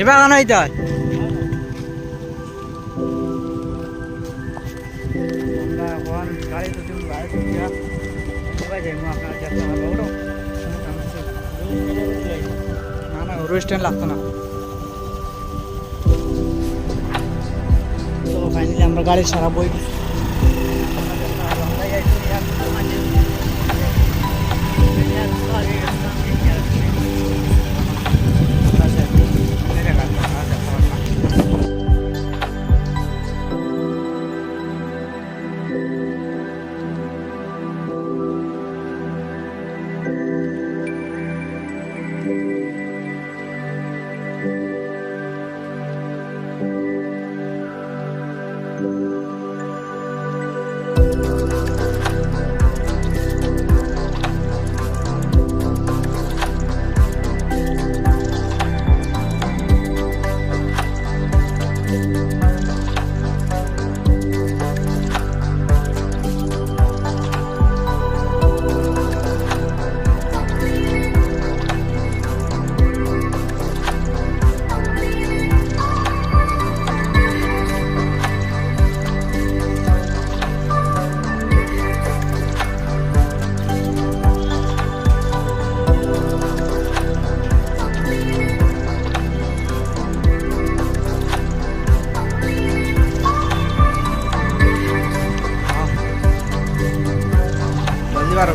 এবার আনা হইতে হয় আমরা এখন গাড়ি তো তুমি গাড়ি তো দিয়া সবাই যাই আপনার যাতে আমার বড় না না রোড স্ট্যান্ড লাগতো না তো ফাইনালি আমরা গাড়ি সারা বই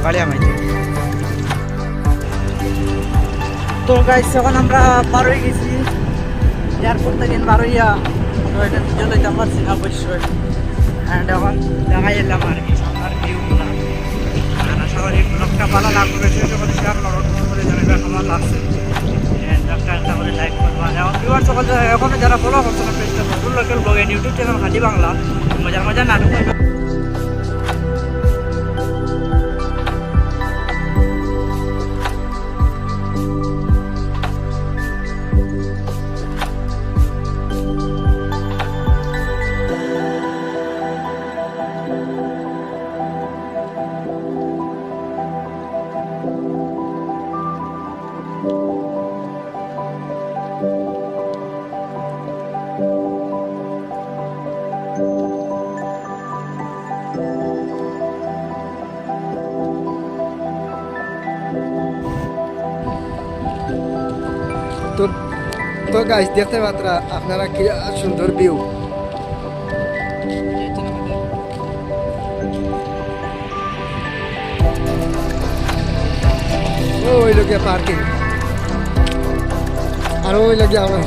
গাড়ি আমাই তো গাইস এখন আমরা পার হয়ে গেছি এয়ারপোর্ট থেকে বার হইয়া তো এটা চলে যেতে পারছি না অবশ্যই অ্যান্ড এখন দেখাই এলাম আর কি সামনের ভিউগুলো আর আশা করি ব্লগটা ভালো লাগবে বেশি বেশি করে শেয়ার করো করে জানাবে কেমন লাগছে একটা করে লাইক করবা এবং ভিউয়ার সকল এখনো যারা ফলো করছে না পেজটা নতুন local blog and YouTube channel Haji Bangla মজার মজার নাটক তো গাইস দেখতে পাত্রা আপনারা কি সুন্দর ভিউ ওই লোকে পার্কিং আর ওই লোকে আমার